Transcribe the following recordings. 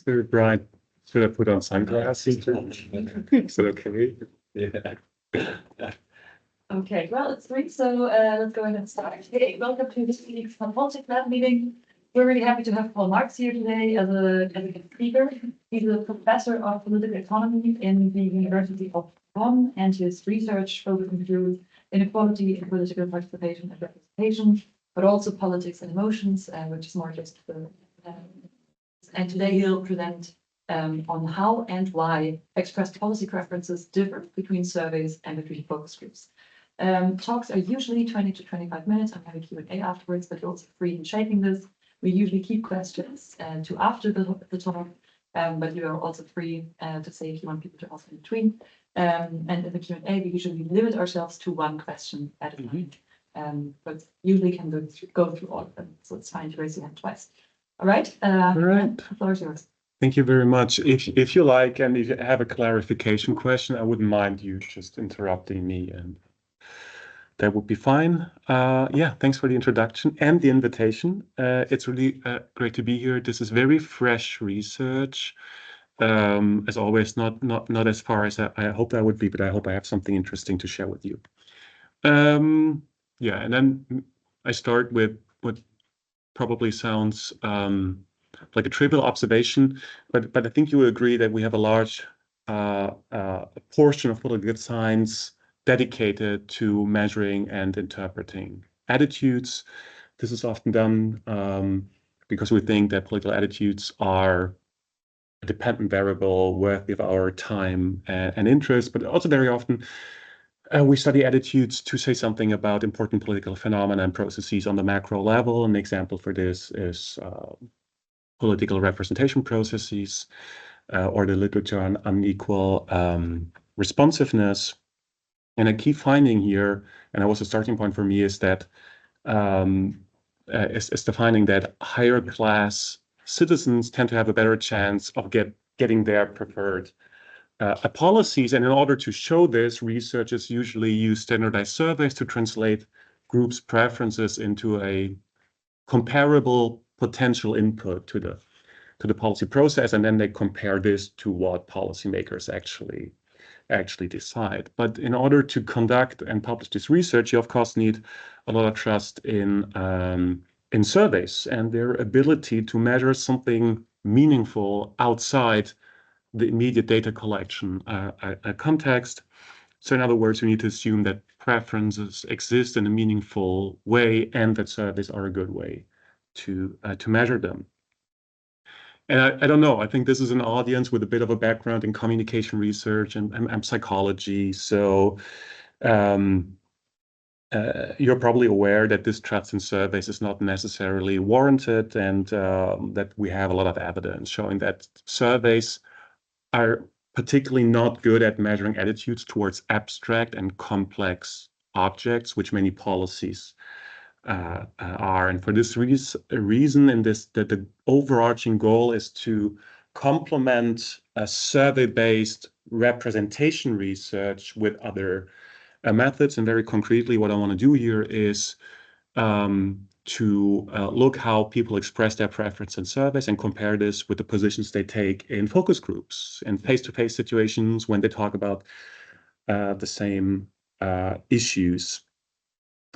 Very bright. Should I put on sunglasses? Is that okay? Yeah. Okay, well, it's 3, so let's go ahead and start. Hey, welcome to this week's Politics Lab meeting. We're really happy to have Paul Marx here today as a speaker. He's a professor of political economy in the University of Bonn, and his research focuses includes inequality in political participation and representation, but also politics and emotions, which is more just the. And today he'll present on how and why expressed policy preferences differ between surveys and between focus groups. Talks are usually 20 to 25 minutes. I'm having Q&A afterwards, but you're also free in shaping this. We usually keep questions to after the talk, but you are also free to say if you want people to ask in between. And in the Q&A, we usually limit ourselves to 1 question at a time, but usually can go through all of them, so it's fine to raise your hand twice. All right. All right. The floor is yours. Thank you very much. If you like, and if you have a clarification question, I wouldn't mind you just interrupting me, and that would be fine. Yeah, thanks for the introduction and the invitation. It's really great to be here. This is very fresh research. As always, not as far as I hoped I would be, but I hope I have something interesting to share with you. Yeah, and then I start with what probably sounds like a trivial observation, but I think you will agree that we have a large portion of political science dedicated to measuring and interpreting attitudes. This is often done because we think that political attitudes are a dependent variable worthy of our time and interest, but also very often we study attitudes to say something about important political phenomena and processes on the macro level. An example for this is political representation processes or the literature on unequal responsiveness. And a key finding here, and also a starting point for me, is that is the finding that higher class citizens tend to have a better chance of getting their preferred policies. And in order to show this, researchers usually use standardized surveys to translate groups' preferences into a comparable potential input to the policy process, and then they compare this to what policymakers actually decide. But in order to conduct and publish this research, you of course need a lot of trust in surveys and their ability to measure something meaningful outside the immediate data collection context. So in other words, we need to assume that preferences exist in a meaningful way and that surveys are a good way to measure them. And I don't know, I think this is an audience with a bit of a background in communication research and psychology. So you're probably aware that this trust in surveys is not necessarily warranted, and that we have a lot of evidence showing that surveys are particularly not good at measuring attitudes towards abstract and complex objects, which many policies are. And for this reason, that the overarching goal is to complement a survey-based representation research with other methods. And very concretely, what I want to do here is to look how people express their preference in surveys and compare this with the positions they take in focus groups and face-to-face situations when they talk about the same issues.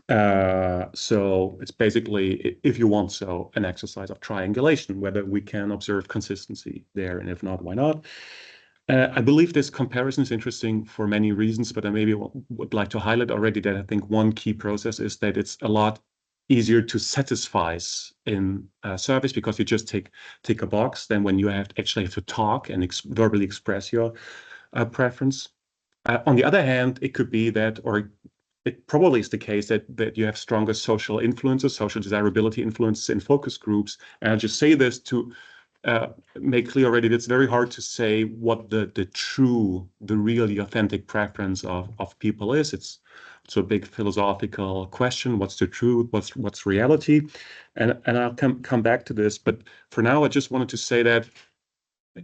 So it's basically, if you want so, an exercise of triangulation, whether we can observe consistency there, and if not, why not? I believe this comparison is interesting for many reasons, but I maybe would like to highlight already that I think one key process is that it's a lot easier to satisfy in surveys because you just tick a box than when you actually have to talk and verbally express your preference. On the other hand, it could be that, or it probably is the case that you have stronger social influences, social desirability influences in focus groups. And I'll just say this to make clear already that it's very hard to say what the really authentic preference of people is. It's a big philosophical question. What's the truth? What's reality? And I'll come back to this. But for now, I just wanted to say that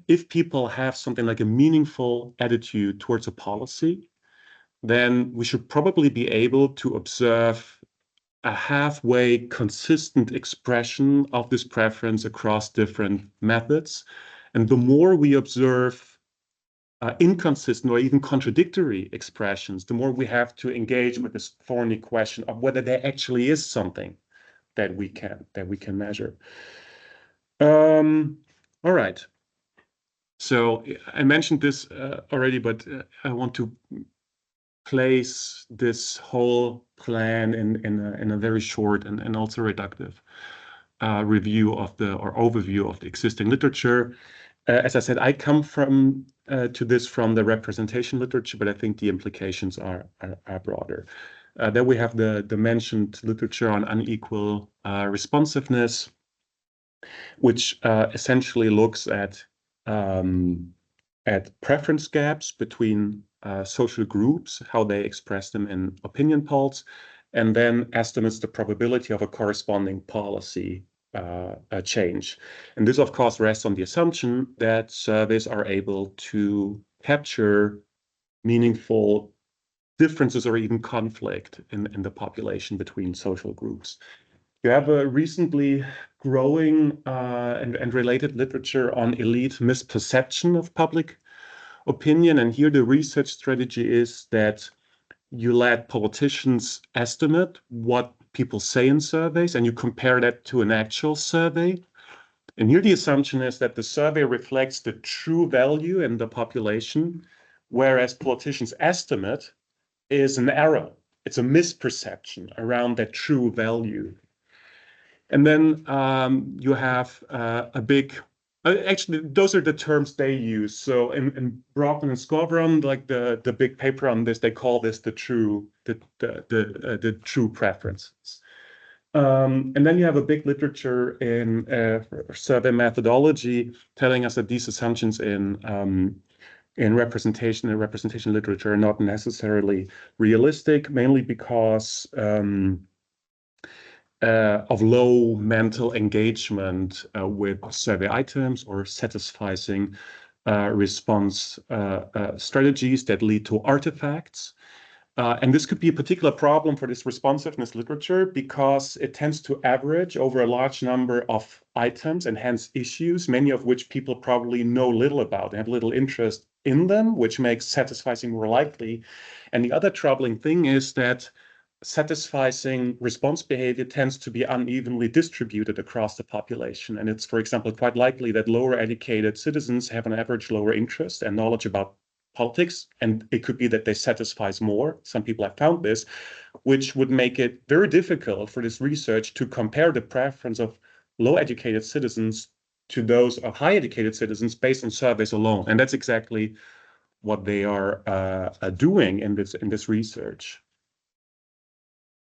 if people have something like a meaningful attitude towards a policy, then we should probably be able to observe a halfway consistent expression of this preference across different methods. And the more we observe inconsistent or even contradictory expressions, the more we have to engage with this thorny question of whether there actually is something that we can measure. All right. So I mentioned this already, but I want to place this whole plan in a very short and also reductive review of or overview of the existing literature. As I said, I come to this from the representation literature, but I think the implications are broader. Then we have the mentioned literature on unequal responsiveness, which essentially looks at preference gaps between social groups, how they express them in opinion polls, and then estimates the probability of a corresponding policy change. And this, of course, rests on the assumption that surveys are able to capture meaningful differences or even conflict in the population between social groups. You have a recently growing and related literature on elite misperception of public opinion. And here the research strategy is that you let politicians estimate what people say in surveys and you compare that to an actual survey. And here the assumption is that the survey reflects the true value in the population, whereas politicians' estimate is an error. It's a misperception around that true value. And then you have a big, actually, those are the terms they use. So in Brockman and Scovron, like the big paper on this, they call this the true true preferences. And then you have a big literature in survey methodology telling us that these assumptions in representation and representation literature are not necessarily realistic, mainly because of low mental engagement with survey items or satisfying response strategies that lead to artifacts. And this could be a particular problem for this responsiveness literature because it tends to average over a large number of items and hence issues, many of which people probably know little about. They have little interest in them, which makes satisfying more likely. And the other troubling thing is that satisfying response behavior tends to be unevenly distributed across the population. And it's, for example, quite likely that lower educated citizens have an average lower interest and knowledge about politics. And it could be that they satisfy more. Some people have found this, which would make it very difficult for this research to compare the preference of low educated citizens to those of high educated citizens based on surveys alone. And that's exactly what they are doing in this research.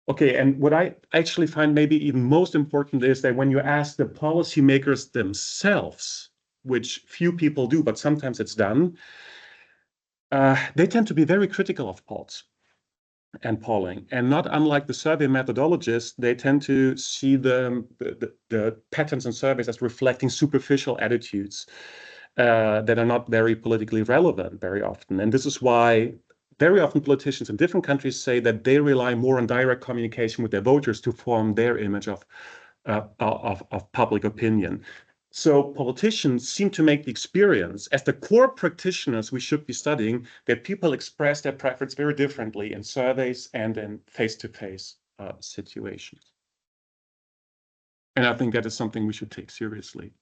Okay, and what I actually find maybe even most important is that when you ask the policymakers themselves, which few people do, but sometimes it's done, they tend to be very critical of polls and polling. And not unlike the survey methodologists, they tend to see the patterns and surveys as reflecting superficial attitudes that are not very politically relevant very often. And this is why very often politicians in different countries say that they rely more on direct communication with their voters to form their image of public opinion. So politicians seem to make the experience, as the core practitioners we should be studying, that people express their preference very differently in surveys and in face-to-face situations. And I think that is something we should take seriously.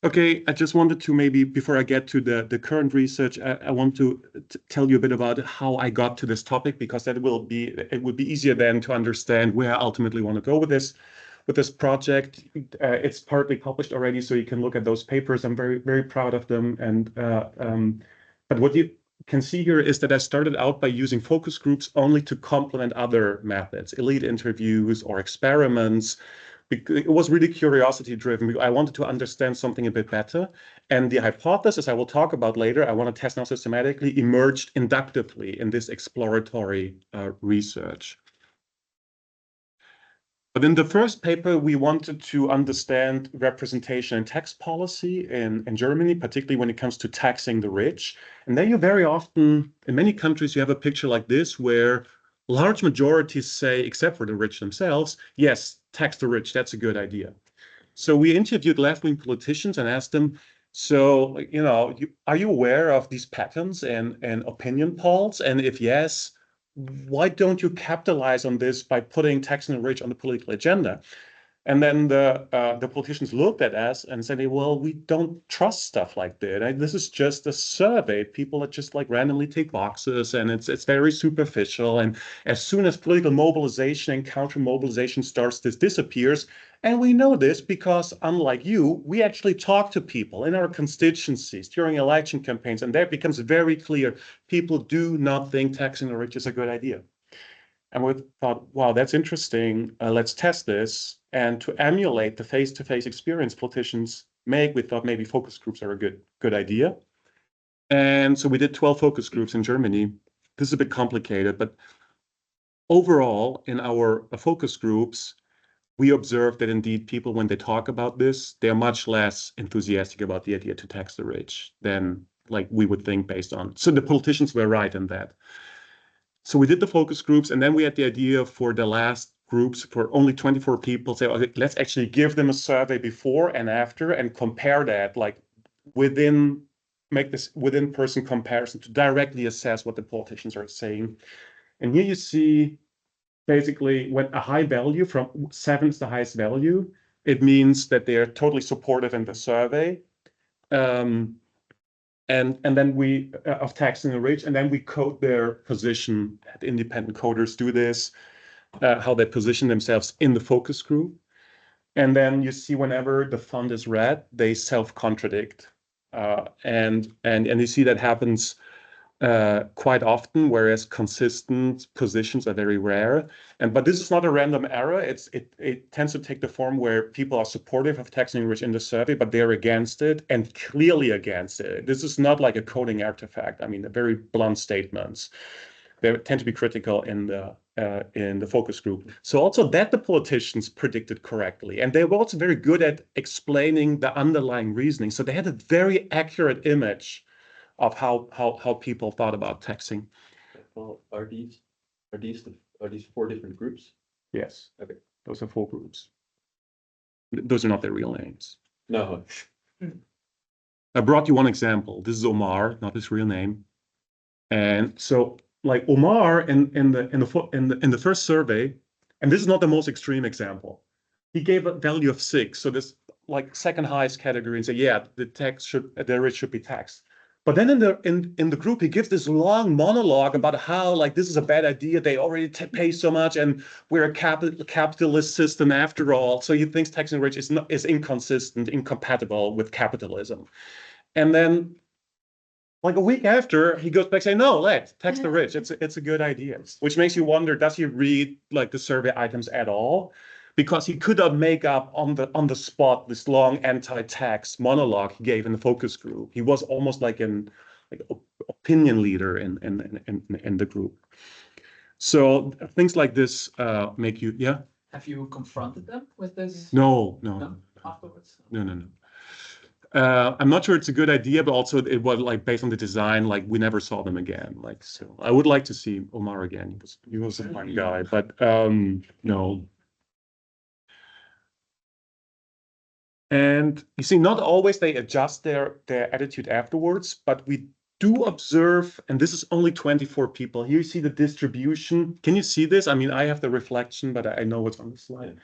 Okay, I just wanted to maybe, before I get to the current research, I want to tell you a bit about how I got to this topic, because it would be easier then to understand where I ultimately want to go with this project. It's partly published already, so you can look at those papers. I'm very, very proud of them. And but what you can see here is that I started out by using focus groups only to complement other methods, elite interviews or experiments. It was really curiosity driven. I wanted to understand something a bit better. And the hypothesis I will talk about later, I want to test now systematically, emerged inductively in this exploratory research. But in the first paper, we wanted to understand representation and tax policy in Germany, particularly when it comes to taxing the rich. And then you very often, in many countries, you have a picture like this, where large majorities say, except for the rich themselves, yes, tax the rich, that's a good idea. So we interviewed left-wing politicians and asked them, so, are you aware of these patterns and opinion polls? And if yes, why don't you capitalize on this by putting taxing the rich on the political agenda? And then the politicians looked at us and said, well, we don't trust stuff like that. This is just a survey. People that just like randomly take boxes, and it's very superficial. And as soon as political mobilization and counter mobilization starts, this disappears. And we know this because, unlike you, we actually talk to people in our constituencies during election campaigns, and there it becomes very clear people do not think taxing the rich is a good idea. And we thought, wow, that's interesting. Let's test this. And to emulate the face-to-face experience politicians make, we thought maybe focus groups are a good idea. And so we did 12 focus groups in Germany. This is a bit complicated, but overall, in our focus groups, we observed that indeed people, when they talk about this, they're much less enthusiastic about the idea to tax the rich than like we would think based on. So the politicians were right in that. So we did the focus groups, and then we had the idea for the last groups for only 24 people, say, okay, let's actually give them a survey before and after and compare that, like make this within person comparison to directly assess what the politicians are saying. And here you see basically when a high value from 7 is the highest value, it means that they are totally supportive in the survey. And then we of taxing the rich, and then we code their position. The independent coders do this, how they position themselves in the focus group. And then you see whenever the font is red, they self-contradict. And you see that happens quite often, whereas consistent positions are very rare. But this is not a random error. It tends to take the form where people are supportive of taxing the rich in the survey, but they're against it and clearly against it. This is not like a coding artifact. I mean, very blunt statements. They tend to be critical in the focus group. So also that the politicians predicted correctly, and they were also very good at explaining the underlying reasoning. So they had a very accurate image of how people thought about taxing. Well, are these 4 different groups? Yes. Okay. Those are 4 groups. Those are not their real names. No. I brought you one example. This is Omar, not his real name. And so, like Omar in the first survey, and this is not the most extreme example, he gave a value of 6. So this like second highest category, and say, yeah, the rich should be taxed. But then in the group, he gives this long monologue about how like this is a bad idea. They already pay so much, and we're a capitalist system after all. So he thinks taxing the rich is inconsistent, incompatible with capitalism. And then, like a week after, he goes back saying, "No, let's tax the rich. It's a good idea." Which makes you wonder: does he read like the survey items at all? Because he could not make up on the spot this long anti-tax monologue he gave in the focus group. He was almost like an opinion leader in the group. So things like this make you, yeah. Have you confronted them with this? No. Afterwards? No. I'm not sure it's a good idea, but also it was like based on the design, like we never saw them again. Like, so I would like to see Omar again. He was a fun guy, but no. And you see, not always they adjust their attitude afterwards, but we do observe, and this is only 24 people. Here you see the distribution. Can you see this? I mean, I have the reflection, but I know what's on the slide.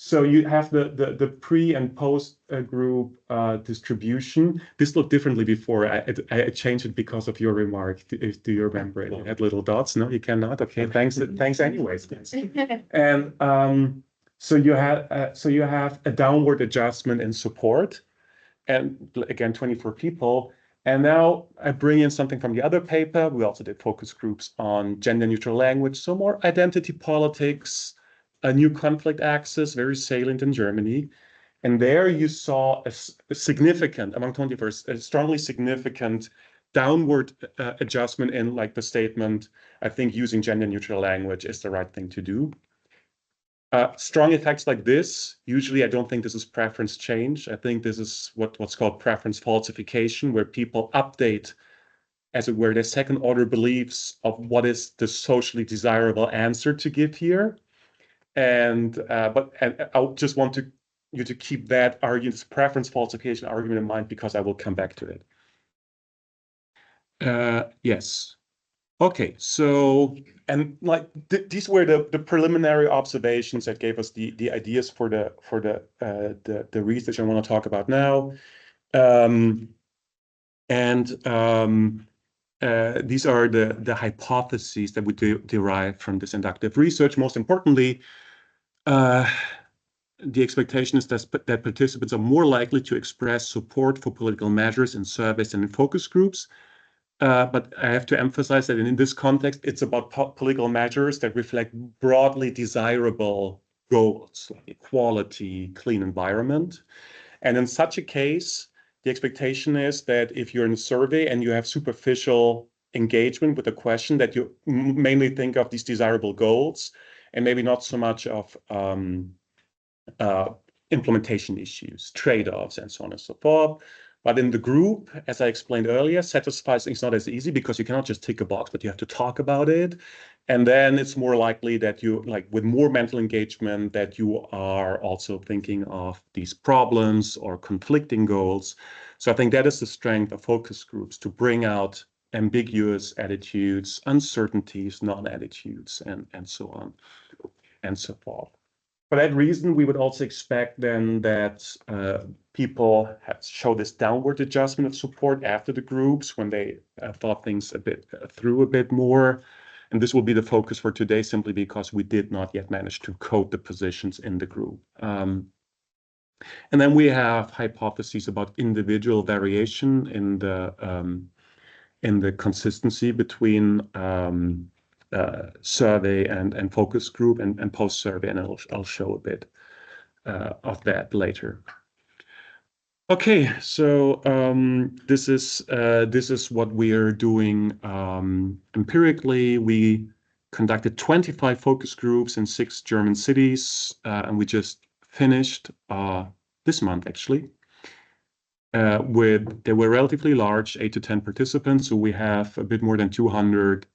So you have the pre and post group distribution. This looked differently before. I changed it because of your remark. Do you remember it? It had little dots. No, you cannot. Okay, thanks anyways. And so you have a downward adjustment in support, and again 24 people. And now I bring in something from the other paper. We also did focus groups on gender neutral language, so more identity politics, a new conflict axis, very salient in Germany. And there you saw a significant, among 21st, a strongly significant downward adjustment in like the statement, I think using gender neutral language is the right thing to do. Strong effects like this, usually I don't think this is preference change. I think this is what's called preference falsification, where people update as it were, the second order beliefs of what is the socially desirable answer to give here. And I just want you to keep that argument, this preference falsification argument in mind, because I will come back to it. Yes. Okay, so, and like these were the preliminary observations that gave us the ideas for the research I want to talk about now. These are the hypotheses that we derive from this inductive research. Most importantly, the expectation is that participants are more likely to express support for political measures in surveys and in focus groups. But I have to emphasize that in this context, it's about political measures that reflect broadly desirable goals, like equality, clean environment. And in such a case, the expectation is that if you're in a survey and you have superficial engagement with a question, that you mainly think of these desirable goals and maybe not so much of implementation issues, trade-offs, and so on and so forth. But in the group, as I explained earlier, satisfying is not as easy because you cannot just tick a box, but you have to talk about it. And then it's more likely that you, like with more mental engagement, that you are also thinking of these problems or conflicting goals. So I think that is the strength of focus groups, to bring out ambiguous attitudes, uncertainties, non-attitudes, and so on and so forth. For that reason, we would also expect then that people show this downward adjustment of support after the groups when they thought things through a bit more. And this will be the focus for today, simply because we did not yet manage to code the positions in the group. And then we have hypotheses about individual variation in the consistency between survey and focus group and post-survey, and I'll show a bit of that later. Okay, so this is what we are doing empirically. We conducted 25 focus groups in 6 German cities, and we just finished this month actually. They were relatively large, 8 to 10 participants. So we have a bit more than 200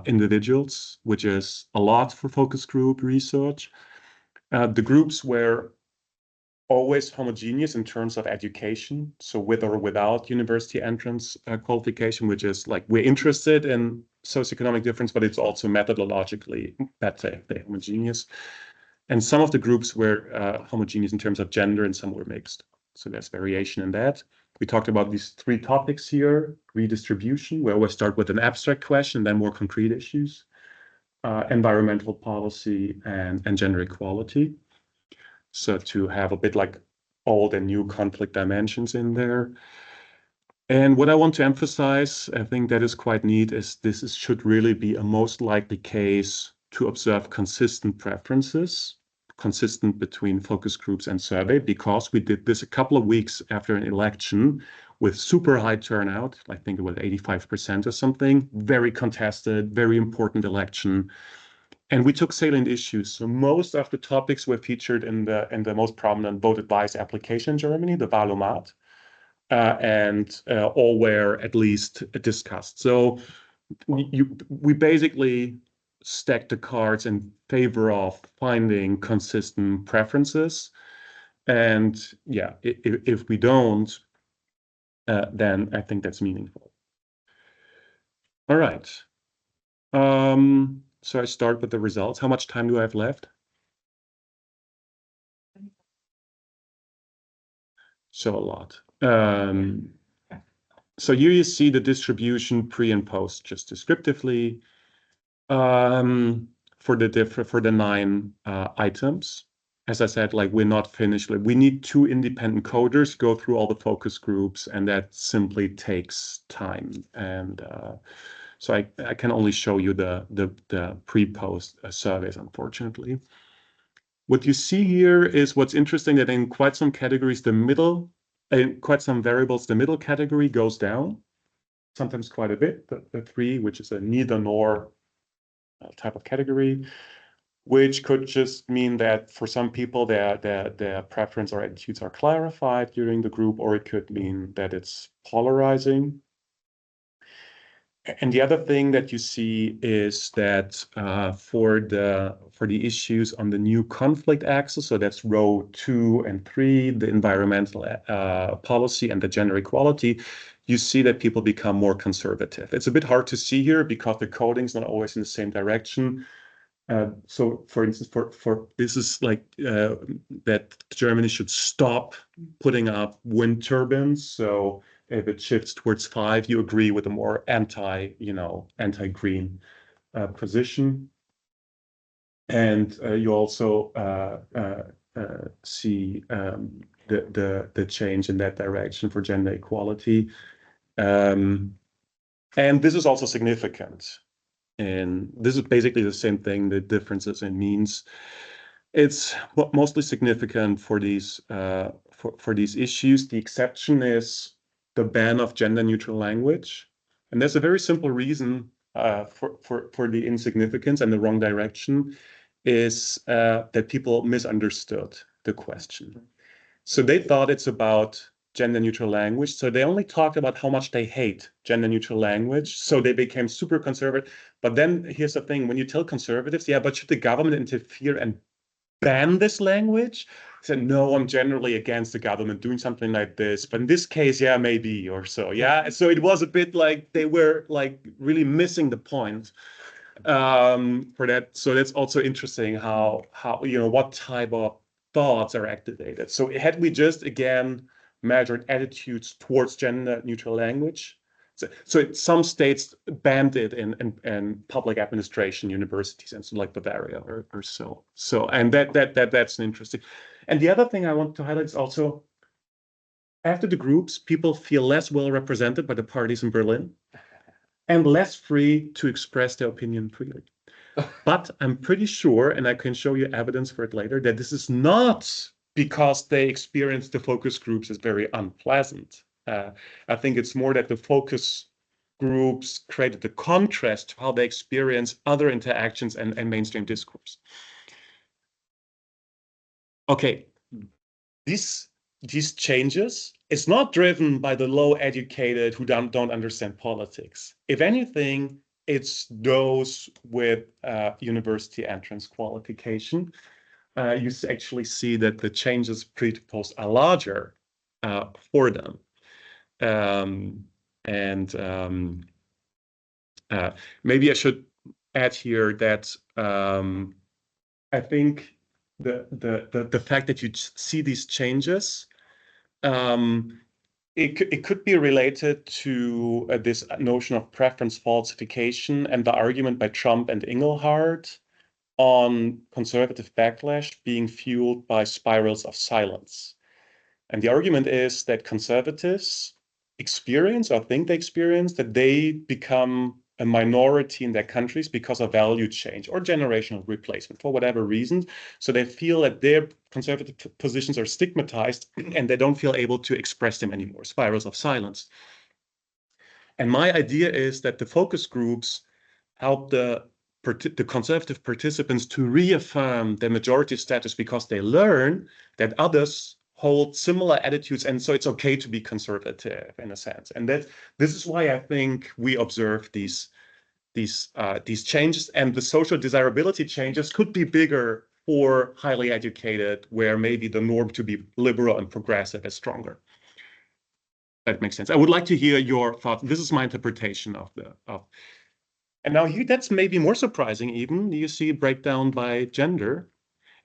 individuals, which is a lot for focus group research. The groups were always homogeneous in terms of education, so with or without university entrance qualification, which is like we're interested in socioeconomic difference, but it's also methodologically better if they're homogeneous. And some of the groups were homogeneous in terms of gender, and some were mixed. So there's variation in that. We talked about these 3 topics here: redistribution, where we start with an abstract question, then more concrete issues, environmental policy, and gender equality. So to have a bit like old and new conflict dimensions in there. And what I want to emphasize, I think that is quite neat, is this should really be a most likely case to observe consistent preferences, consistent between focus groups and survey, because we did this a couple of weeks after an election with super high turnout. I think it was 85% or something, very contested, very important election. And we took salient issues. So most of the topics were featured in the most prominent vote advice application in Germany, the Wahlomat, and all were at least discussed. So we basically stacked the cards in favor of finding consistent preferences. And yeah, if we don't, then I think that's meaningful. All right. So I start with the results. How much time do I have left? So a lot. So here you see the distribution pre and post, just descriptively, for the 9 items. As I said, like we're not finished. Like, we need 2 independent coders go through all the focus groups, and that simply takes time. And so I can only show you the pre-post surveys, unfortunately. What you see here is what's interesting, that in quite some categories, in quite some variables, the middle category goes down, sometimes quite a bit, the 3, which is a neither nor type of category, which could just mean that for some people, their preference or attitudes are clarified during the group, or it could mean that it's polarizing. And the other thing that you see is that for the issues on the new conflict axis, so that's row 2 and 3, the environmental policy and the gender equality, you see that people become more conservative. It's a bit hard to see here because the coding is not always in the same direction. So, for instance, for this is like that Germany should stop putting up wind turbines. So if it shifts towards 5, you agree with a more anti-green position. And you also see the change in that direction for gender equality. And this is also significant. And this is basically the same thing, the differences in means. It's mostly significant for these issues. The exception is the ban of gender-neutral language. And there's a very simple reason for the insignificance and the wrong direction is that people misunderstood the question. So they thought it's about gender-neutral language. So they only talked about how much they hate gender-neutral language. So they became super conservative. But then here's the thing, when you tell conservatives, yeah, but should the government interfere and ban this language? I said, no, I'm generally against the government doing something like this. But in this case, yeah, maybe or so. Yeah. So it was a bit like they were like really missing the point for that. So that's also interesting how what type of thoughts are activated. So had we just again measured attitudes towards gender neutral language, so some states banned it in public administration universities and so like Bavaria or so. So and that's an interesting. And the other thing I want to highlight is also after the groups, people feel less well represented by the parties in Berlin and less free to express their opinion freely. But I'm pretty sure, and I can show you evidence for it later, that this is not because they experience the focus groups as very unpleasant. I think it's more that the focus groups created the contrast to how they experience other interactions and mainstream discourse. Okay, these changes, it's not driven by the low educated who don't understand politics. If anything, it's those with university entrance qualification. You actually see that the changes pre-post are larger for them. Maybe I should add here that I think the fact that you see these changes, it could be related to this notion of preference falsification and the argument by Trump and Engelhardt on conservative backlash being fueled by spirals of silence. And the argument is that conservatives experience or think they experience that they become a minority in their countries because of value change or generational replacement for whatever reasons. So they feel that their conservative positions are stigmatized and they don't feel able to express them anymore, spirals of silence. And my idea is that the focus groups help the conservative participants to reaffirm their majority status because they learn that others hold similar attitudes, and so it's okay to be conservative in a sense. And this is why I think we observe these changes, and the social desirability changes could be bigger for highly educated, where maybe the norm to be liberal and progressive is stronger. That makes sense. I would like to hear your thoughts. This is my interpretation of and now here, that's maybe more surprising even. You see breakdown by gender,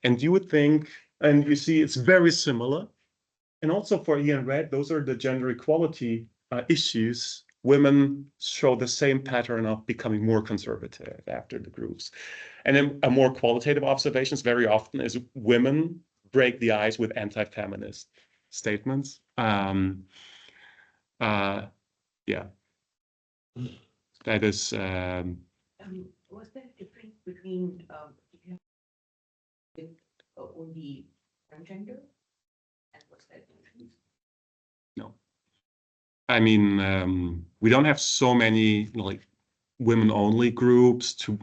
and you would think, and you see it's very similar. And also for Ian Red, those are the gender equality issues. Women show the same pattern of becoming more conservative after the groups. And then a more qualitative observations very often is women break the ice with anti-feminist statements. Yeah. That is. Was there a difference between with only one gender, and what's that difference? No. I mean, we don't have so many like women-only groups to,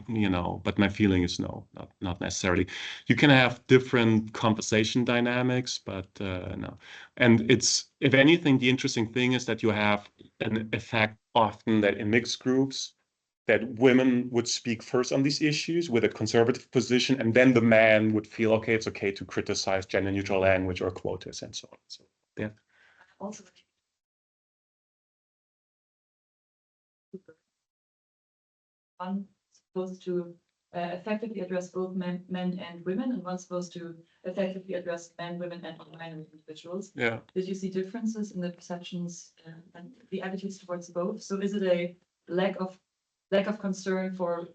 but my feeling is no, not necessarily. You can have different conversation dynamics, but no. And it's, if anything, the interesting thing is that you have an effect often that in mixed groups, that women would speak first on these issues with a conservative position, and then the man would feel, okay, it's okay to criticize gender neutral language or quotas and so on. So, yeah. Also, one supposed to effectively address both men and women, and one's supposed to effectively address men, women, and non-binary individuals. Yeah. Did you see differences in the perceptions and the attitudes towards both? So is it a lack of concern for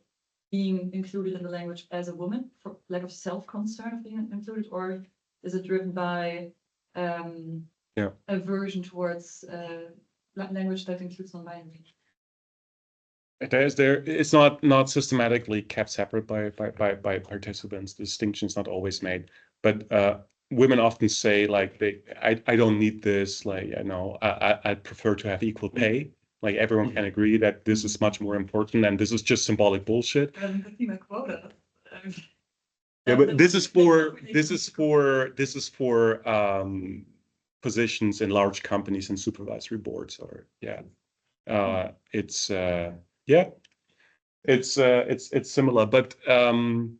being included in the language as a woman, for lack of self-concern of being included, or is it driven by aversion towards language that includes non-binary? It's not systematically kept separate by participants. The distinction is not always made, but women often say like I don't need this, like I'd prefer to have equal pay. Like everyone can agree that this is much more important, and this is just symbolic bullshit. Quota. Yeah, but this is for positions in large companies and supervisory boards, or it's similar, but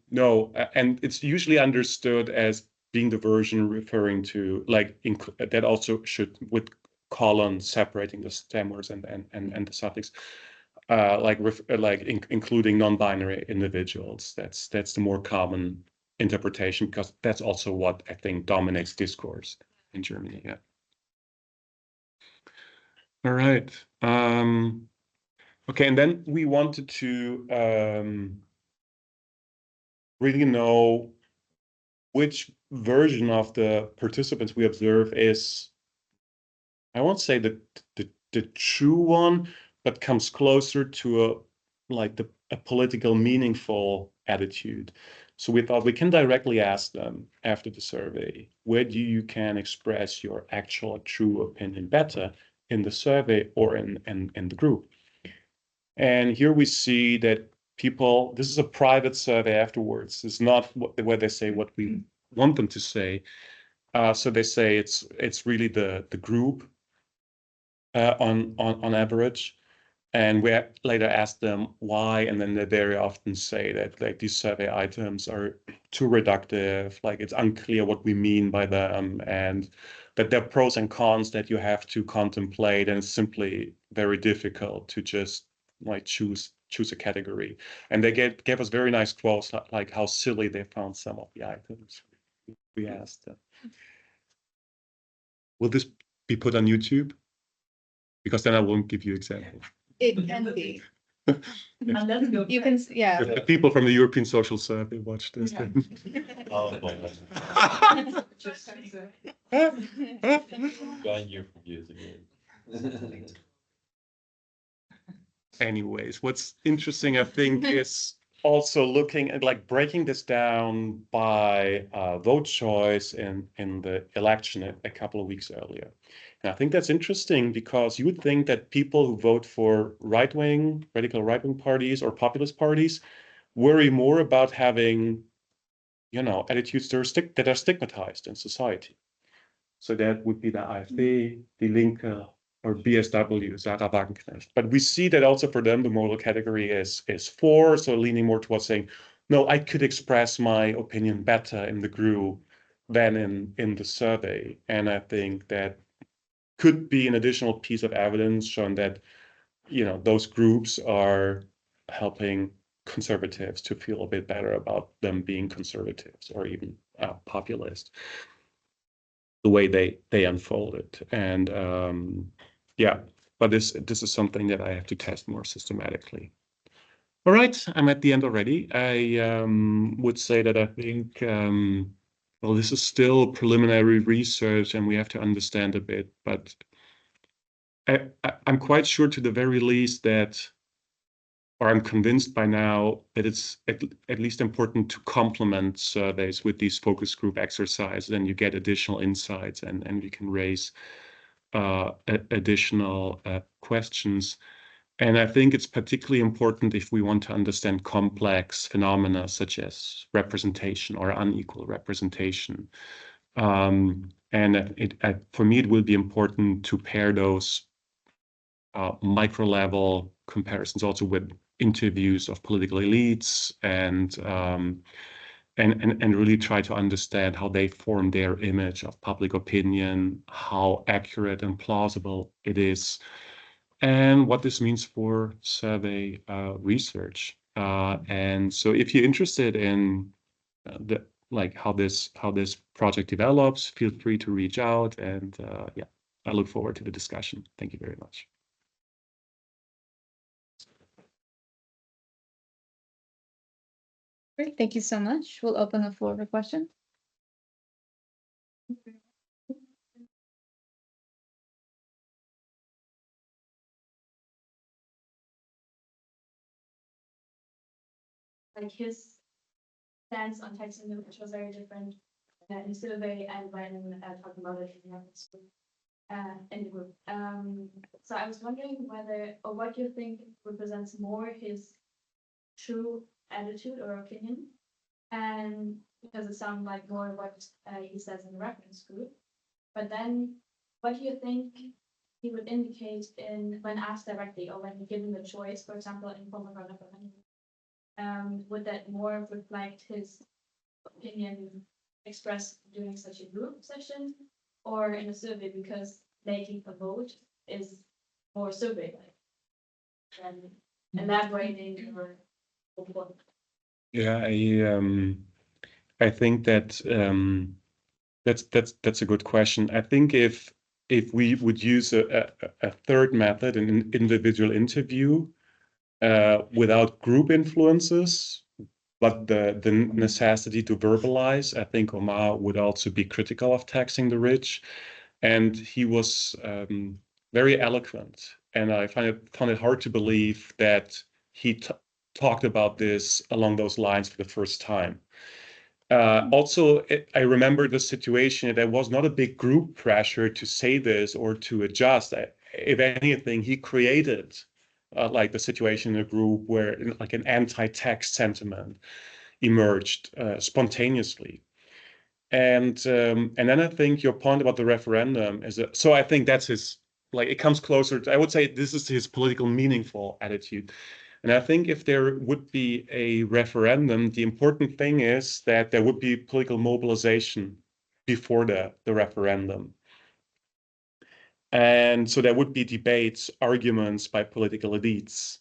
no, and it's usually understood as being the version referring to like that also should with colon separating the stem words and the suffix, including non-binary individuals. That's the more common interpretation, because that's also what I think dominates discourse in Germany. Yeah. All right. Okay, and then we wanted to really know which version of the participants we observe is, I won't say the true one, but comes closer to a political meaningful attitude. So we thought we can directly ask them after the survey, where do you can express your actual true opinion better, in the survey or in the group? And here we see that people, this is a private survey afterwards. It's not where they say what we want them to say. So they say it's really the group on average. And we later asked them why, and then they very often say that like these survey items are too reductive, like it's unclear what we mean by them, and that there are pros and cons that you have to contemplate, and it's simply very difficult to just like choose a category. And they gave us very nice quotes, like how silly they found some of the items we asked them. Will this be put on YouTube? Because then I won't give you examples. It can be. Let's go. You can, yeah. If the people from the European Social Survey watch this, Yeah. then Oh, my God. You're confusing me. anyways, what's interesting, I think, is also looking at like breaking this down by vote choice in the election a couple of weeks earlier. And I think that's interesting because you would think that people who vote for right-wing, radical right-wing parties or populist parties worry more about having, attitudes that are stigmatized in society. So that would be the AfD, Die Linke, or BSW, Sarah Wagenknecht. But we see that also for them, the moral category is 4, so leaning more towards saying, no, I could express my opinion better in the group than in the survey. And I think that could be an additional piece of evidence showing that, those groups are helping conservatives to feel a bit better about them being conservatives or even populist, the way they unfold it. And but this is something that I have to test more systematically. All right, I'm at the end already. I would say that I think, well, this is still preliminary research and we have to understand a bit, but I'm quite sure to the very least that, or I'm convinced by now that it's at least important to complement surveys with these focus group exercises, and you get additional insights and we can raise additional questions. And I think it's particularly important if we want to understand complex phenomena such as representation or unequal representation. For me, it will be important to pair those micro level comparisons also with interviews of political elites and really try to understand how they form their image of public opinion, how accurate and plausible it is, and what this means for survey research. And so if you're interested in how this project develops, feel free to reach out. And yeah, I look forward to the discussion. Thank you very much. Great, thank you so much. We'll open the floor for questions. Like his stance on texting, which was very different in the survey and when talking about it in the group. So I was wondering whether or what you think represents more his true attitude or opinion, and because it sounds like more what he says in the reference group. But then, what do you think he would indicate in when asked directly or when given the choice, for example, in pomegranate? Would that more reflect his opinion expressed during such a group session or in a survey, because making a vote is more survey-like than elaborating or. Yeah, I think that that's a good question. I think if we would use a third method, an individual interview, without group influences, but the necessity to verbalize, I think Omar would also be critical of taxing the rich, and he was very eloquent. And I found it hard to believe that he talked about this along those lines for the first time. Also, I remember the situation. There was not a big group pressure to say this or to adjust. If anything, he created like the situation in a group where like an anti-tax sentiment emerged spontaneously. And then I think your point about the referendum so I think that's his, like, it comes closer to, I would say this is his political meaningful attitude. And I think if there would be a referendum, the important thing is that there would be political mobilization before the referendum. And so there would be debates, arguments by political elites.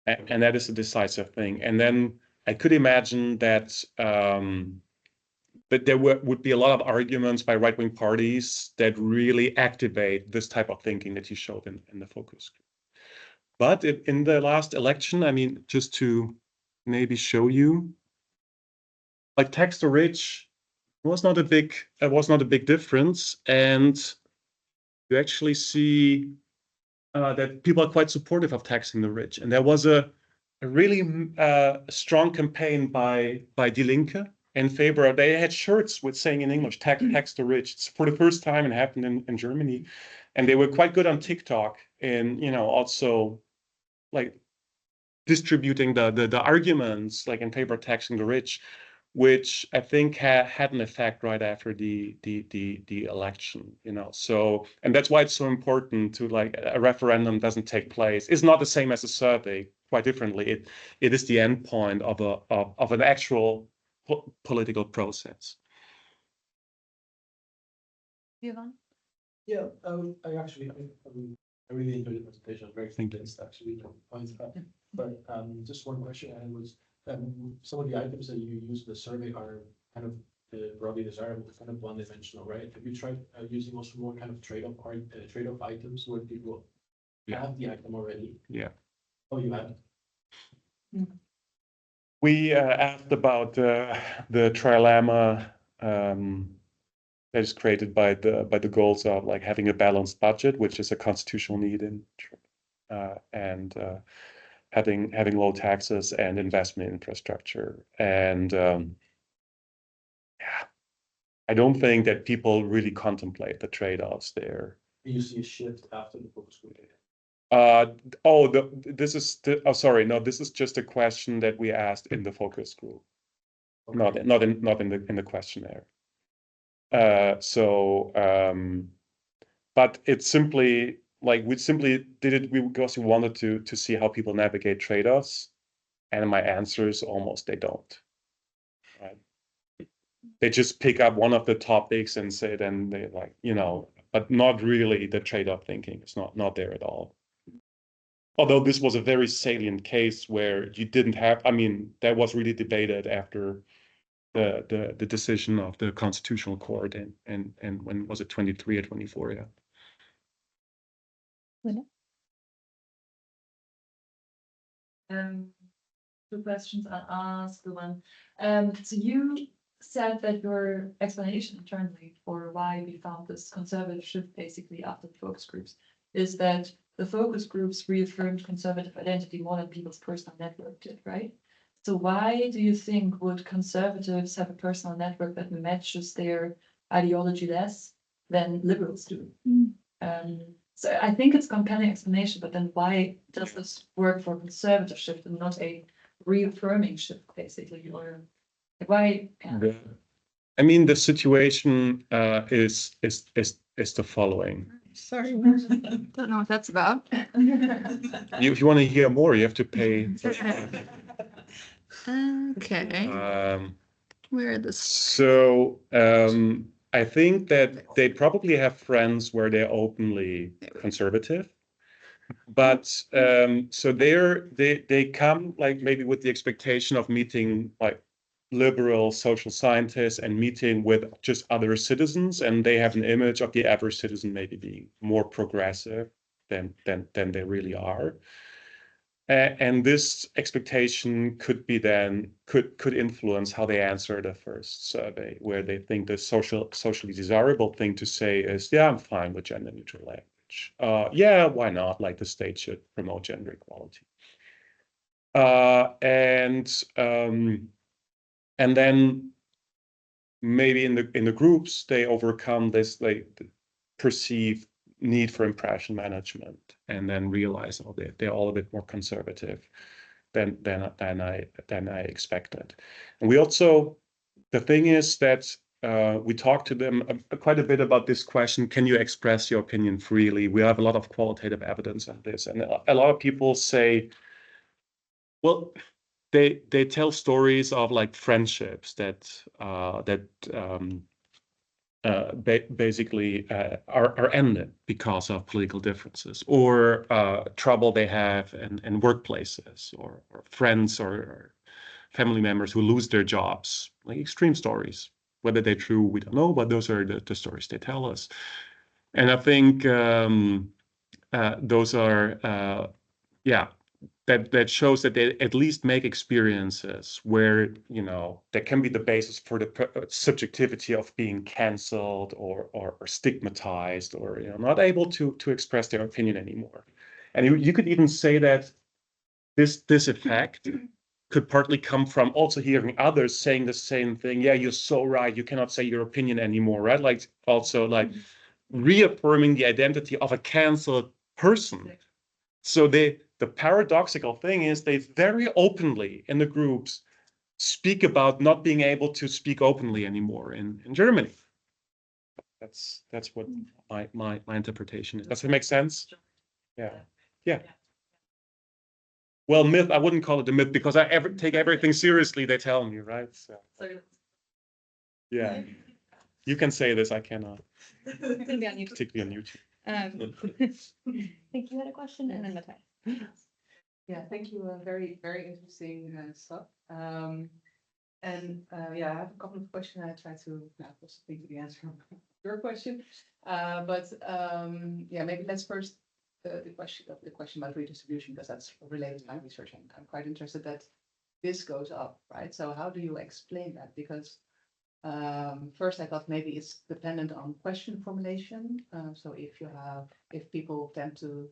And that is a decisive thing. And then I could imagine that but there would be a lot of arguments by right-wing parties that really activate this type of thinking that you showed in the focus group. But in the last election, I mean, just to maybe show you, like tax the rich was not a big difference, and you actually see that people are quite supportive of taxing the rich, and there was a really strong campaign by Die Linke in favor of. They had shirts with saying in English, tax the rich. It's for the first time, it happened in Germany, and they were quite good on TikTok and also like distributing the arguments like in favor of taxing the rich, which I think had an effect right after the election, So, and that's why it's so important to, like, a referendum doesn't take place. It's not the same as a survey. Quite differently, it is the end point of an actual political process. Yvonne? Yeah, I really enjoyed the presentation. Very convinced actually from points up. But just one question, and it was some of the items that you use in the survey are kind of broadly desirable, kind of one-dimensional, right? Have you tried using also more kind of trade-off items where people have the item already? Yeah. Oh, you have? We asked about the trilemma that is created by the goals of like having a balanced budget, which is a constitutional need, and having low taxes and investment infrastructure. And yeah, I don't think that people really contemplate the trade-offs there. You see a shift after the focus group. Oh, this is oh, sorry, no, this is just a question that we asked in the focus group, not in the questionnaire. But it's simply like we simply did it because we wanted to see how people navigate trade-offs, and my answer is almost they don't. Right? They just pick up one of the topics and say then they like, but not really the trade-off thinking. It's not there at all. Although this was a very salient case where you didn't have, I mean, that was really debated after the decision of the Constitutional Court and when was it 23 or 24? Yeah. Two questions I'll ask. The one, so you said that your explanation internally for why we found this conservative shift basically after the focus groups is that the focus groups reaffirmed conservative identity more than people's personal network did, right? So why do you think would conservatives have a personal network that matches their ideology less than liberals do? So I think it's a compelling explanation, but then why does this work for conservative shift and not a reaffirming shift, basically, or like why? Yeah. I mean, the situation is the following. Sorry, don't know what that's about. If you want to hear more, you have to pay. Okay, where are this? So I think that they probably have friends where they're openly conservative, but so they come like maybe with the expectation of meeting like liberal social scientists and meeting with just other citizens, and they have an image of the average citizen maybe being more progressive than they really are. And this expectation could be then could influence how they answer the first survey, where they think the socially desirable thing to say is, yeah, I'm fine with gender neutral language. Yeah, why not? Like the state should promote gender equality. And then maybe in the groups they overcome this like perceived need for impression management, and then realize, oh, they're all a bit more conservative than I expected. And we also, the thing is that we talked to them quite a bit about this question: can you express your opinion freely? We have a lot of qualitative evidence on this, and a lot of people say, well, they tell stories of like friendships that basically are ended because of political differences, or trouble they have in workplaces, or friends or family members who lose their jobs, like extreme stories. Whether they're true, we don't know, but those are the stories they tell us. And I think those are, yeah, that shows that they at least make experiences where that can be the basis for the subjectivity of being canceled or stigmatized, or not able to express their opinion anymore. And you could even say that this effect could partly come from also hearing others saying the same thing. Yeah, you're so right. You cannot say your opinion anymore, right? Like also like reaffirming the identity of a canceled person. So the paradoxical thing is they very openly in the groups speak about not being able to speak openly anymore in Germany. That's what my interpretation is. Does it make sense? Yeah. Yeah. Well, myth, I wouldn't call it a myth because I take everything seriously they tell me, right? So yeah. You can say this, I cannot. Particularly on YouTube. I think you had a question, and then Matthias. Yeah, thank you. Very, very interesting stuff. Yeah, I have a couple of questions. I try to also think of the answer of your question. Yeah, maybe let's first the question about redistribution, because that's related to my research, and I'm quite interested that this goes up, right? So how do you explain that? Because first I thought maybe it's dependent on question formulation. So if people tend to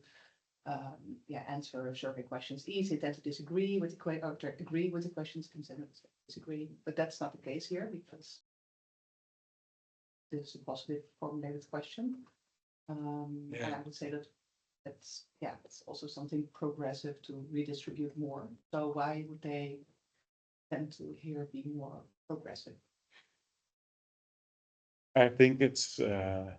answer survey questions easy, tend to disagree with the agree with the questions, and then disagree. But that's not the case here, because this is a positive formulated question. And I would say that it's also something progressive to redistribute more. So why would they tend to here be more progressive? I think it's an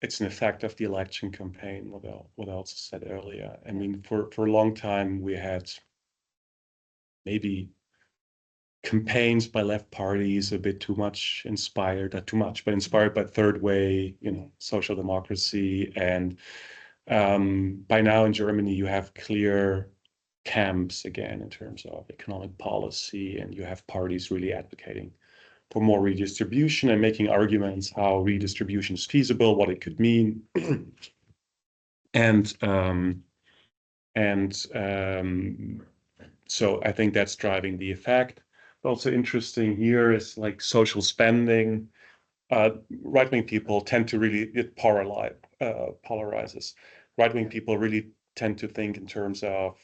effect of the election campaign, what I also said earlier. I mean, for a long time, we had maybe campaigns by left parties a bit too much inspired, not too much, but inspired by third way, social democracy. And by now in Germany, you have clear camps again in terms of economic policy, and you have parties really advocating for more redistribution and making arguments how redistribution is feasible, what it could mean. and so I think that's driving the effect. Also interesting here is like social spending. Right-wing people tend to really, it polarizes. Right-wing people really tend to think in terms of,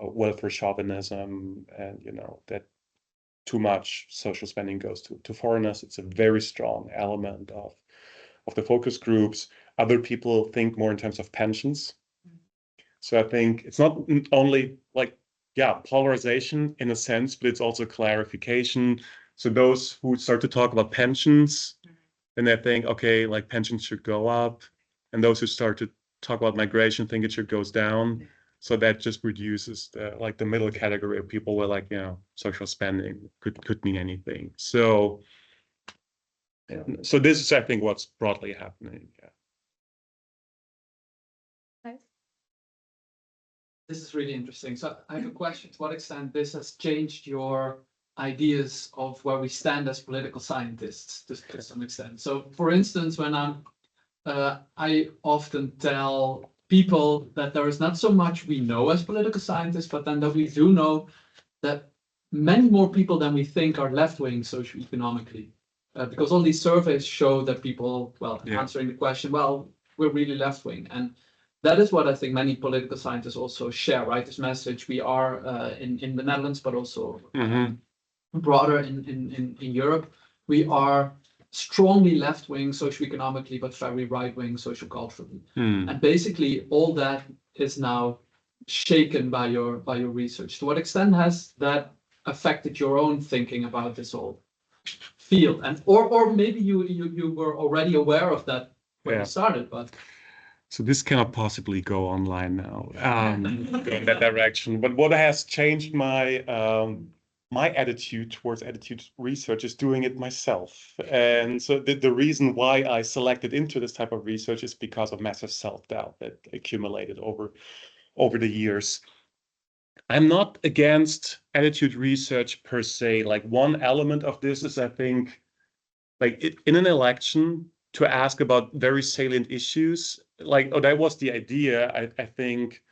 welfare chauvinism, and, that too much social spending goes to foreigners. It's a very strong element of the focus groups. Other people think more in terms of pensions. So I think it's not only like, polarization in a sense, but it's also clarification. So those who start to talk about pensions, then they think, okay, like pensions should go up. And those who start to talk about migration think it should goes down. So that just reduces the middle category of people where like, social spending could mean anything. So this is, I think, what's broadly happening. Yeah. This is really interesting. So I have a question: to what extent this has changed your ideas of where we stand as political scientists to some extent? So, for instance, when I often tell people that there is not so much we know as political scientists, but then that we do know that many more people than we think are left-wing socioeconomically. Because all these surveys show that people, answering the question, we're really left-wing. And that is what I think many political scientists also share, right? This message: we are in the Netherlands, but also broader in Europe. We are strongly left-wing socioeconomically, but very right-wing socioculturally. And basically all that is now shaken by your research. To what extent has that affected your own thinking about this whole field? And or maybe you were already aware of that when you started, but so this cannot possibly go online now, go in that direction. But what has changed my my attitude towards attitude research is doing it myself. And so the reason why I selected into this type of research is because of massive self-doubt that accumulated over the years. I'm not against attitude research per se. Like, one element of this is, I think, like in an election, to ask about very salient issues, like, that was the idea. I think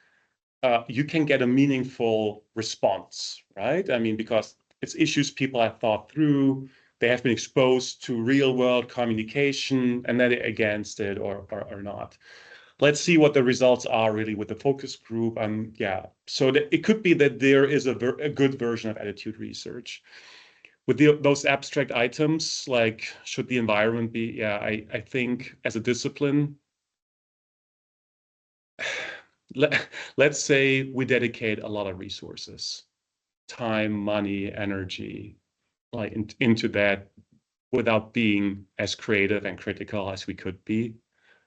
you can get a meaningful response, right? I mean, because it's issues people have thought through, they have been exposed to real world communication, and they're against it or not. Let's see what the results are really with the focus group. So it could be that there is a good version of attitude research. With those abstract items, like should the environment be, I think as a discipline, let's say we dedicate a lot of resources, time, money, energy, like into that without being as creative and critical as we could be.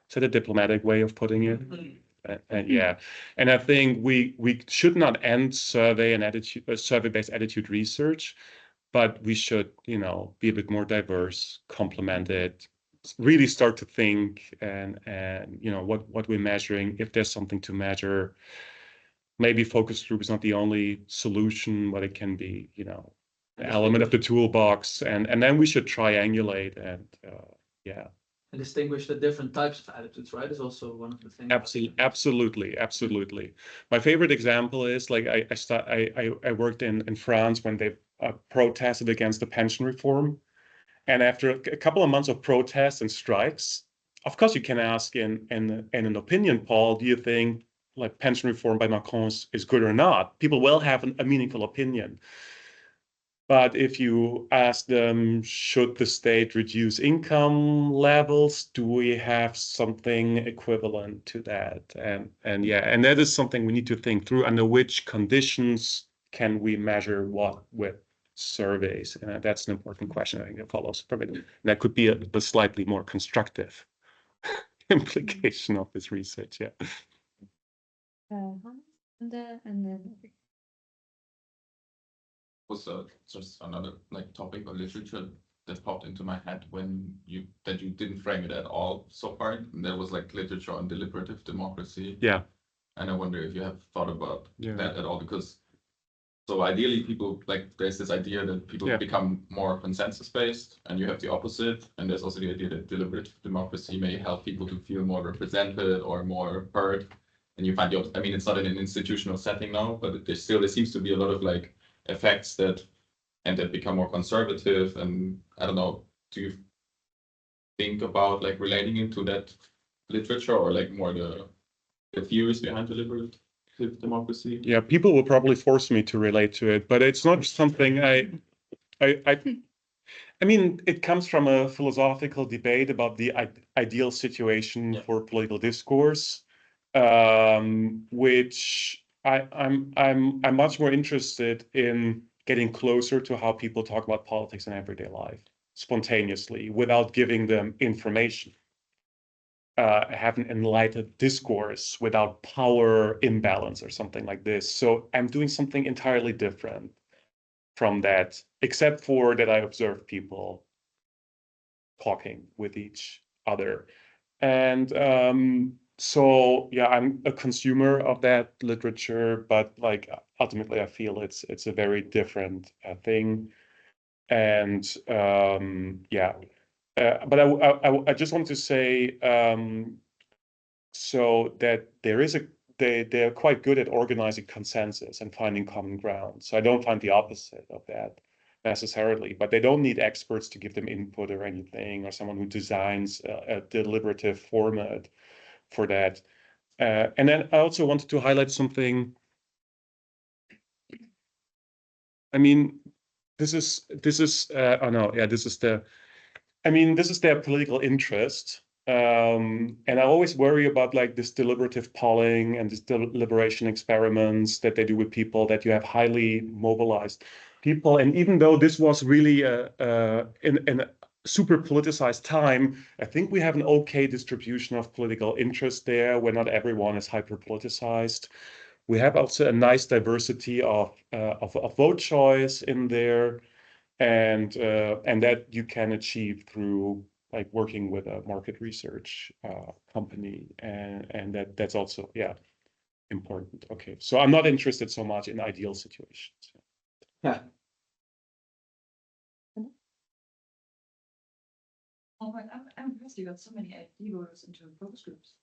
Is that a diplomatic way of putting it? And I think we should not end survey-based attitude research, but we should, be a bit more diverse, complement it, really start to think and what we're measuring, if there's something to measure. Maybe focus group is not the only solution, but it can be, an element of the toolbox, and then we should triangulate and and distinguish the different types of attitudes, right? Is also one of the things. Absolutely. My favorite example is like I worked in France when they protested against the pension reform, and after a couple of months of protests and strikes, of course you can ask in an opinion poll, do you think like pension reform by Macron is good or not? People will have a meaningful opinion. But if you ask them, should the state reduce income levels, do we have something equivalent to that? And yeah, and that is something we need to think through. Under which conditions can we measure what with surveys? And that's an important question. I think it follows from it. And that could be a slightly more constructive implication of this research. Yeah. And then Was just another like topic or literature that popped into my head when you didn't frame it at all so far. And there was like literature on deliberative democracy. Yeah. And I wonder if you have thought about Yeah. that at all, because so ideally people like there's this idea that people become more consensus based, and you have the opposite. And there's also the idea that deliberative democracy may help people to feel more represented or more heard. And you find I mean, it's not in an institutional setting now, but there seems to be a lot of like effects that become more conservative. And I don't know, do you think about like relating it to that literature, or like more the theories behind deliberative democracy? Yeah, people will probably force me to relate to it, but it's not something I mean, it comes from a philosophical debate about the ideal situation for political discourse, which I'm much more interested in getting closer to how people talk about politics in everyday life spontaneously without giving them information. Have an enlightened discourse without power imbalance or something like this. So I'm doing something entirely different from that, except for that I observe people talking with each other. And so yeah, I'm a consumer of that literature, but like ultimately I feel it's a very different thing. And yeah, but I just want to say so that they're quite good at organizing consensus and finding common ground. So I don't find the opposite of that necessarily, but they don't need experts to give them input or anything, or someone who designs a deliberative format for that. And then I also wanted to highlight something. I mean, this is oh no, yeah, this is their political interest. And I always worry about like this deliberative polling and this deliberation experiments that they do with people, that you have highly mobilized people. And even though this was really in a super politicized time, I think we have an okay distribution of political interest there, where not everyone is hyper politicized. We have also a nice diversity of vote choice in there, and that you can achieve through like working with a market research company, and that's also important. Okay, so I'm not interested so much in ideal situations. Yeah. Oh, I'm impressed you got so many ideas into focus groups.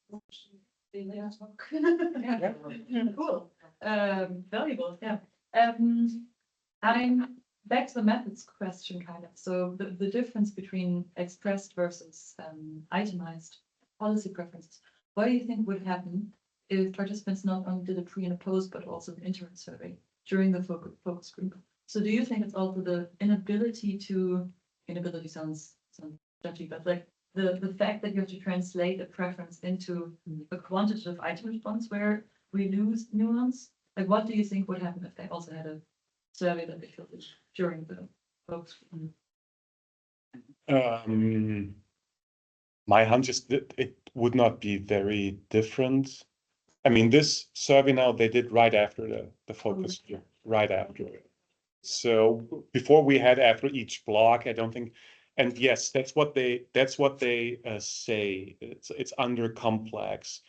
Yeah. Cool. Valuable. Yeah. I'm back to the methods question, kind of. So the difference between expressed versus itemized policy preferences. What do you think would happen if participants not only did a pre and a post, but also an interim survey during the focus group? So do you think it's also the inability sounds judgy, but like the fact that you have to translate a preference into a quantitative item response where we lose nuance? Like, what do you think would happen if they also had a survey that they filled during the focus group? My hunch is that it would not be very different. I mean, this survey now they did right after the focus group, right after it. So before we had after each block, I don't think, and yes, that's what they say. It's under complex,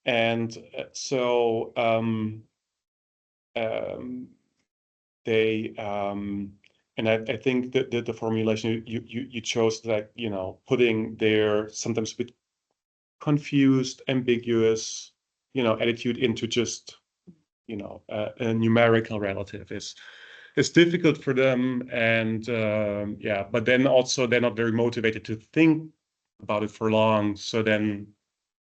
and so they and I think that the formulation you chose, that putting their sometimes a bit confused, ambiguous attitude into just a numerical relative is difficult for them. And yeah, but then also they're not very motivated to think about it for long, so then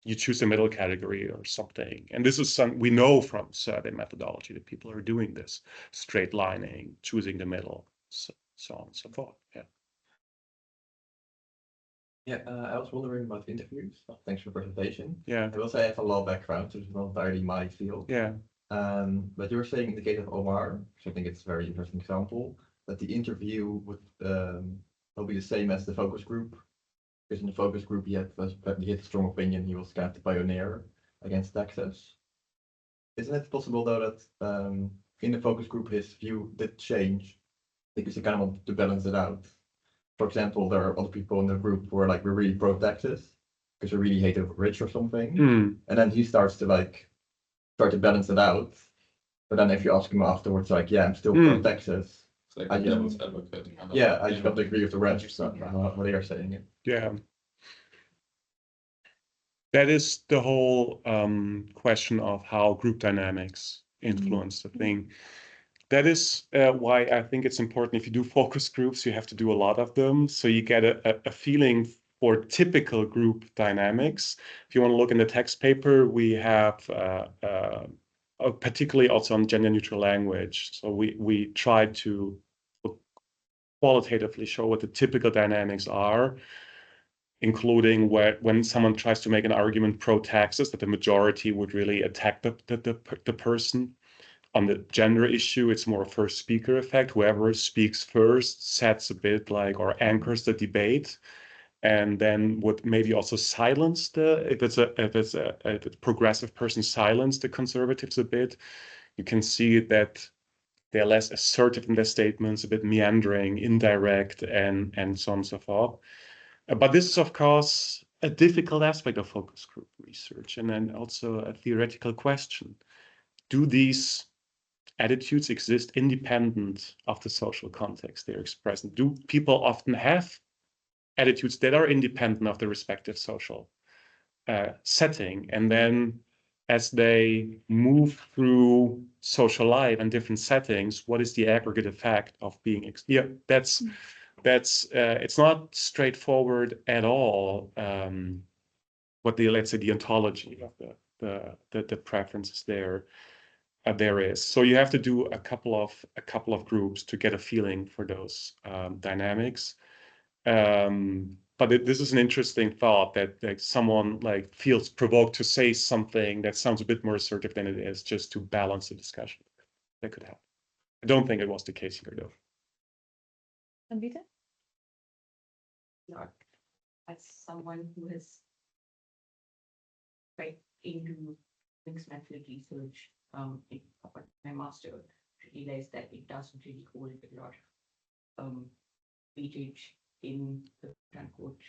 you choose a middle category or something. And this is something we know from survey methodology, that people are doing this straight lining, choosing the middle. So so on and so forth. Yeah. Yeah, I was wondering about interviews. Thanks for the presentation. Yeah. I will say I have a law background, so it's not entirely my field. Yeah. But you were saying in the case of Omar, which I think it's a very interesting example, that the interview would will be the same as the focus group. Because in the focus group, he had a strong opinion. He was kind of the pioneer against taxes. Isn't it possible though that in the focus group his view did change because he kind of wanted to balance it out? For example, there are other people in the group who are like, we're really pro taxes because we really hate the rich or something. Mm. And then he starts to like try to balance it out. But then if you ask him afterwards, like, yeah, I'm still pro taxes. It's like I a just- devil's advocate. Yeah, I just got to agree with the rest. What they are saying. Yeah. That is the whole question of how group dynamics influence the thing. That is why I think it's important if you do focus groups, you have to do a lot of them. So you get a feeling for typical group dynamics. If you want to look in the text paper, we have particularly also on gender neutral language. So we try to qualitatively show what the typical dynamics are, including when someone tries to make an argument pro taxes, that the majority would really attack the person. On the gender issue, it's more a first speaker effect. Whoever speaks first sets a bit like or anchors the debate, and then would maybe also silence if it's a progressive person, silence the conservatives a bit. You can see that they're less assertive in their statements, a bit meandering, indirect, and so on and so forth. But this is, of course, a difficult aspect of focus group research, and then also a theoretical question. Do these attitudes exist independent of the social context they're expressed in? Do people often have attitudes that are independent of the respective social setting? And then as they move through social life and different settings, what is the aggregate effect of being? That's it's not straightforward at all. What the, let's say, the ontology of the preferences there is. So you have to do a couple of groups to get a feeling for those dynamics. But this is an interesting thought that someone like feels provoked to say something that sounds a bit more assertive than it is, just to balance the discussion. That could happen. I don't think it was the case here, though. Anvita? Not as someone who has right into mixed method research in my master, realized that it doesn't really hold a lot of weightage in the quote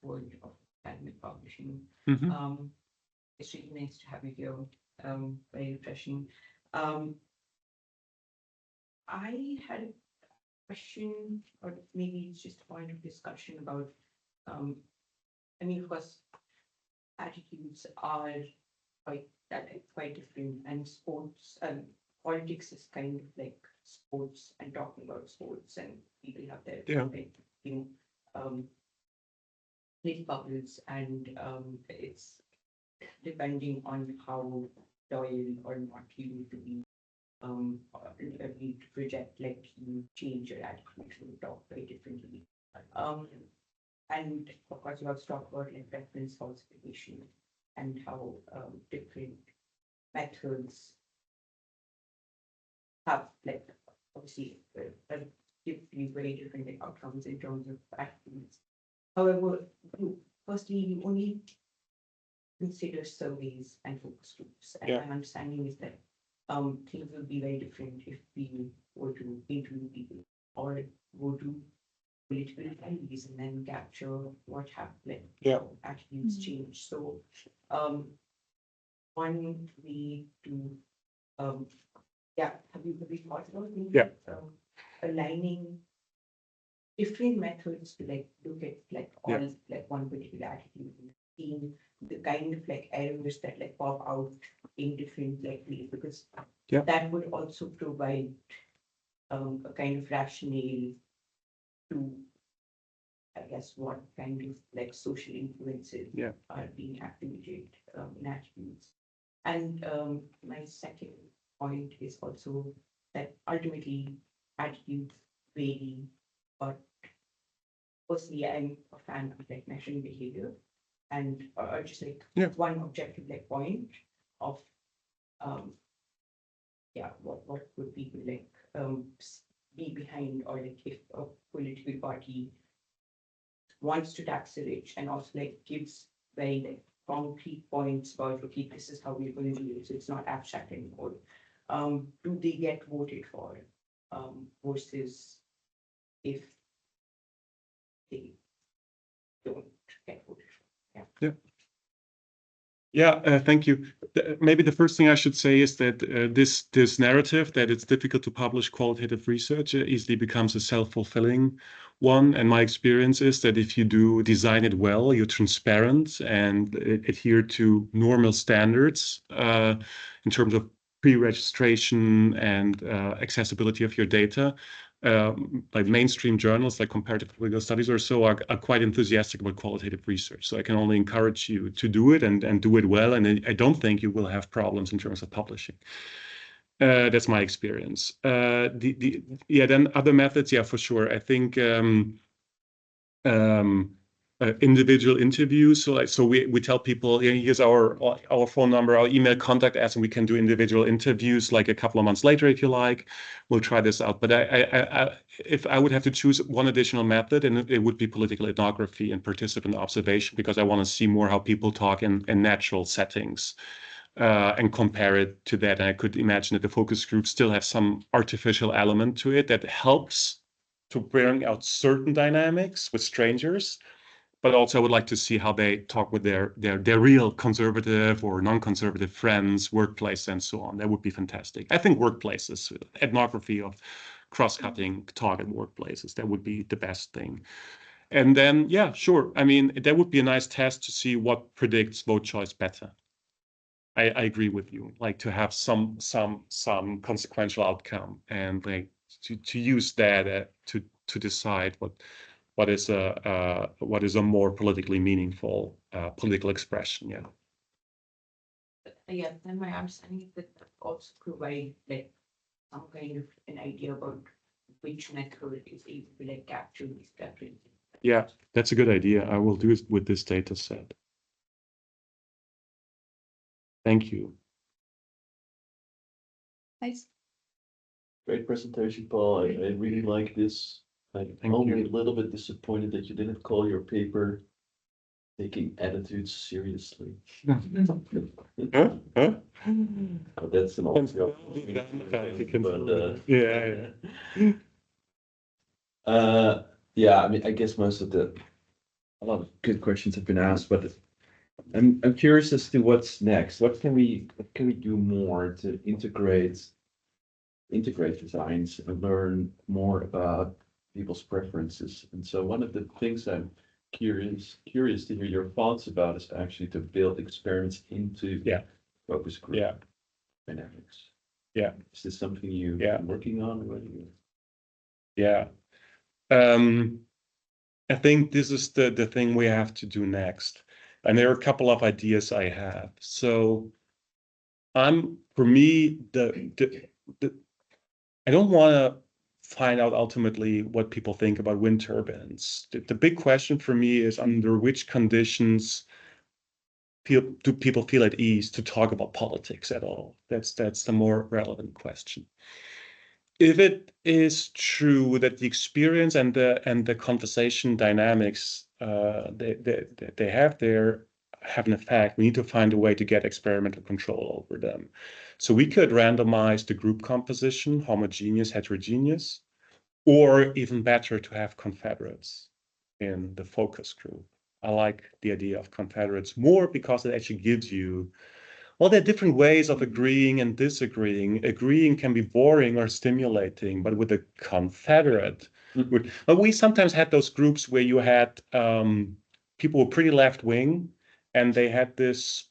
world of academic publishing. It's really nice to have you here. Very refreshing. I had a question, or maybe it's just a point of discussion about, I mean, of course, attitudes are quite different, and sports and politics is kind of like sports and talking about sports, and people have their little bubbles, and it's depending on how loyal or not you need to be. Need to project, like you change your attitude to talk very differently. And of course, you also talk about like reference falsification and how different methods have, like, obviously give you very different like, outcomes in terms of attitudes. However, you only consider surveys and focus groups, and my understanding is that things will be very different if we were to interview people or go to political rallies and then capture what happened, how attitudes change. So one way to have you thought about maybe aligning different methods to like look at like all like one particular attitude and seeing the kind of like errors that like pop out in different like ways, because that would also provide a kind of rationale to, I guess, what kind of like social influences are being activated in attitudes. And my second point is also that ultimately attitudes vary but personally, I'm a fan of like measuring behavior and just like Yeah. one objective like point of what would people like be behind, or like if a political party wants to tax the rich and also like gives very like concrete points about, okay, this is how we're going to do it, so it's not abstract anymore. Do they get voted for? Versus if they don't get voted for. Yeah. Yeah, thank you. Maybe the first thing I should say is that this narrative that it's difficult to publish qualitative research easily becomes a self-fulfilling one. And my experience is that if you do design it well, you're transparent and adhere to normal standards in terms of pre-registration and accessibility of your data. Like mainstream journals like comparative political studies or so are quite enthusiastic about qualitative research. So I can only encourage you to do it and do it well. And I don't think you will have problems in terms of publishing. That's my experience. Then other methods, yeah, for sure. I think individual interviews. So we tell people, yeah, here's our phone number, our email, contact us, and we can do individual interviews like a couple of months later if you like. We'll try this out. But if I would have to choose one additional method, and it would be political ethnography and participant observation, because I want to see more how people talk in natural settings. And compare it to that. And I could imagine that the focus groups still have some artificial element to it that helps to bring out certain dynamics with strangers. But also I would like to see how they talk with their real conservative or non-conservative friends, workplace, and so on. That would be fantastic. I think workplaces, ethnography of cross-cutting target workplaces, that would be the best thing. And then, yeah, sure. I mean, that would be a nice test to see what predicts vote choice better. I agree with you. Like to have some consequential outcome and like to use that to decide what is a more politically meaningful political expression. Yeah. Yeah, then my understanding is that also provide like some kind of an idea about which method is able to like capture these preferences. Yeah, that's a good idea. I will do it with this data set. Thank you. Nice. Great presentation, Paul. I really like this. I'm only a little bit disappointed that you didn't call your paper taking attitudes seriously. Huh? But that's an option. Yeah, I mean, I guess a lot of good questions have been asked, but I'm curious as to what's next. What can we do more to integrate designs and learn more about people's preferences? And so one of the things I'm curious to hear your thoughts about is actually to build experiments into focus group dynamics. Yeah. Is this something you've been working on already? Yeah. I think this is the thing we have to do next. And there are a couple of ideas I have. So for me, I don't want to find out ultimately what people think about wind turbines. The big question for me is under which conditions do people feel at ease to talk about politics at all? That's the more relevant question. If it is true that the experience and the conversation dynamics they have there have an effect, we need to find a way to get experimental control over them. So we could randomize the group composition, homogeneous, heterogeneous, or even better to have confederates in the focus group. I like the idea of confederates more because it actually gives you, well, there are different ways of agreeing and disagreeing. Agreeing can be boring or stimulating, but with a confederate, but we sometimes had those groups where you had people who were pretty left wing, and they had this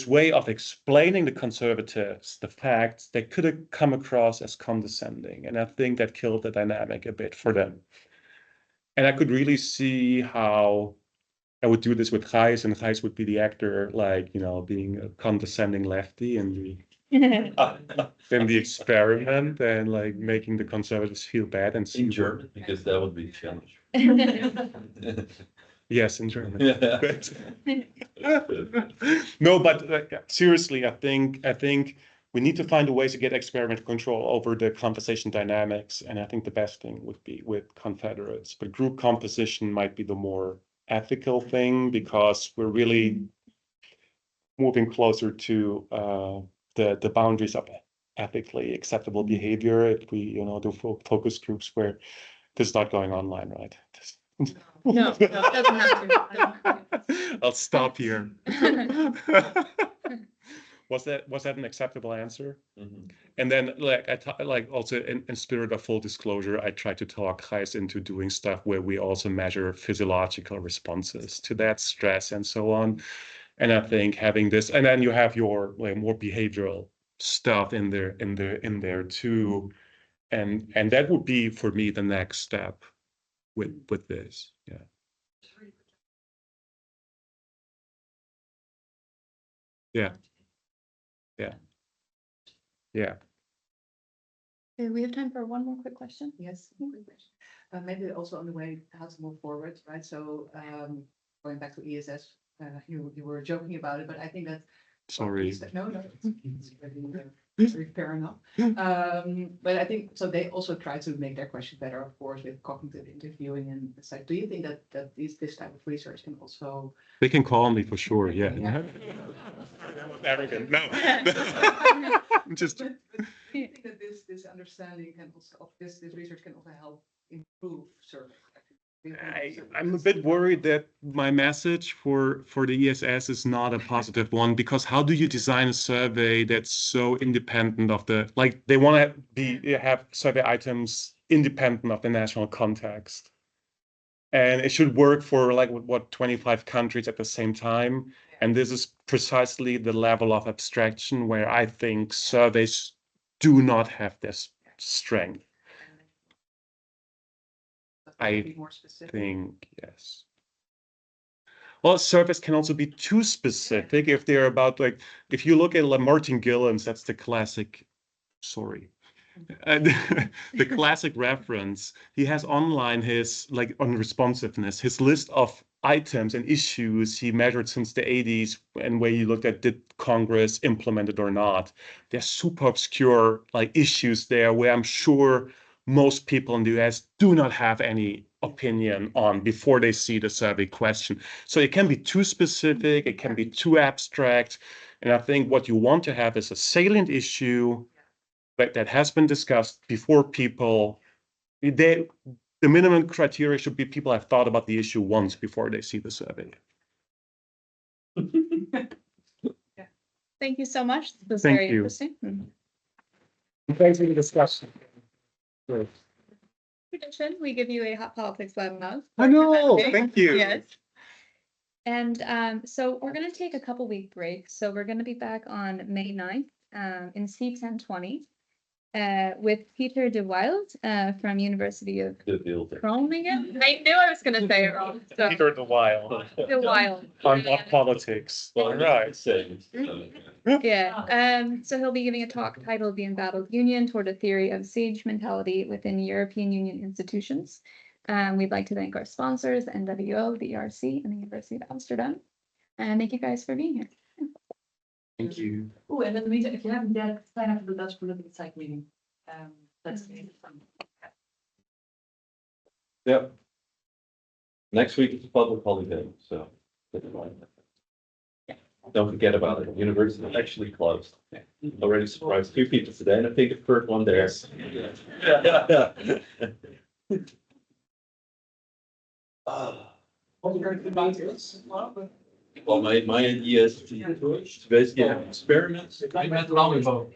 way of explaining the conservatives, the facts, that could have come across as condescending. And I think that killed the dynamic a bit for them. And I could really see how I would do this with Gijs, and Gijs would be the actor, like, being a condescending lefty, and than the experiment and like making the conservatives feel bad and see In German, because that would be a challenge. Yes, in German. No, but seriously, I think we need to find a way to get experimental control over the conversation dynamics, and I think the best thing would be with confederates. But group composition might be the more ethical thing because we're really moving closer to the boundaries of ethically acceptable behavior if we, do focus groups where this is not going online, right? No, it doesn't have to. I'll stop here. Was that an acceptable answer? Mhm. And then, like also in spirit of full disclosure, I try to talk Gijs into doing stuff where we also measure physiological responses to that stress and so on. And I think having this, and then you have your like more behavioral stuff in there too, and that would be for me the next step with this. Yeah. Yeah. Yeah. Yeah. Okay, we have time for one more quick question. Yes. quick question. Maybe also on the way how to move forward, right? So going back to ESS, you were joking about it, but I think that Sorry. no, it's very fair enough. But I think so. They also try to make their question better, of course, with cognitive interviewing and such. Do you think that this type of research can also? They can call me for sure. Yeah. Yeah. That was arrogant. No. I'm just. Do you think that this understanding can also of this research can also help improve surveys? I'm a bit worried that my message for the ESS is not a positive one, because how do you design a survey that's so independent of the, like they want to have survey items independent of the national context, and it should work for like what 25 countries at the same time, and this is precisely the level of abstraction where I think surveys do not have this strength. Be more specific. Think yes. Well, surveys can also be too specific if they're about like, if you look at Martin Gillen's, that's the classic, sorry. The classic reference, he has online his, like on responsiveness, his list of items and issues he measured since the 80s, and where he looked at did Congress implement it or not. There's super obscure like issues there where I'm sure most people in the US do not have any opinion on before they see the survey question. So it can be too specific, it can be too abstract. And I think what you want to have is a salient issue that has been discussed before people, the minimum criteria should be people have thought about the issue once before they see the survey. Thank you so much. This was Thank very you. interesting. Thanks for the discussion. Great. Tradition, we give you a hot politics lab now. I know, thank you. Yes. And so we're going to take a couple-week break. So we're going to be back on May 9th in C1020 with Peter de Wild from University of Groningen. I knew I was going to say it wrong. So, Peter de Wild. de Wild. On what politics? All right. Yeah. So he'll be giving a talk titled "The Embattled Union Toward a Theory of Siege Mentality Within European Union Institutions." We'd like to thank our sponsors, NWO, the ERC, and the University of Amsterdam. And thank you guys for being here. Thank you. Oh, and in the meantime, if you haven't yet, sign up for the Dutch Political Site meeting. That's amazing. Yep. Next week is a public holiday, so don't forget about it. University is actually closed. Already surprised 2 people today, and I think the first one there. Well, my idea is to basically have experiments. I met Rambo.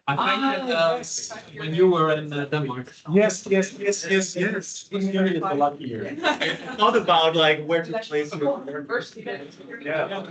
I think that when you were in Denmark. Yes. It's a lucky year. I thought about like where to place your. First, Yeah.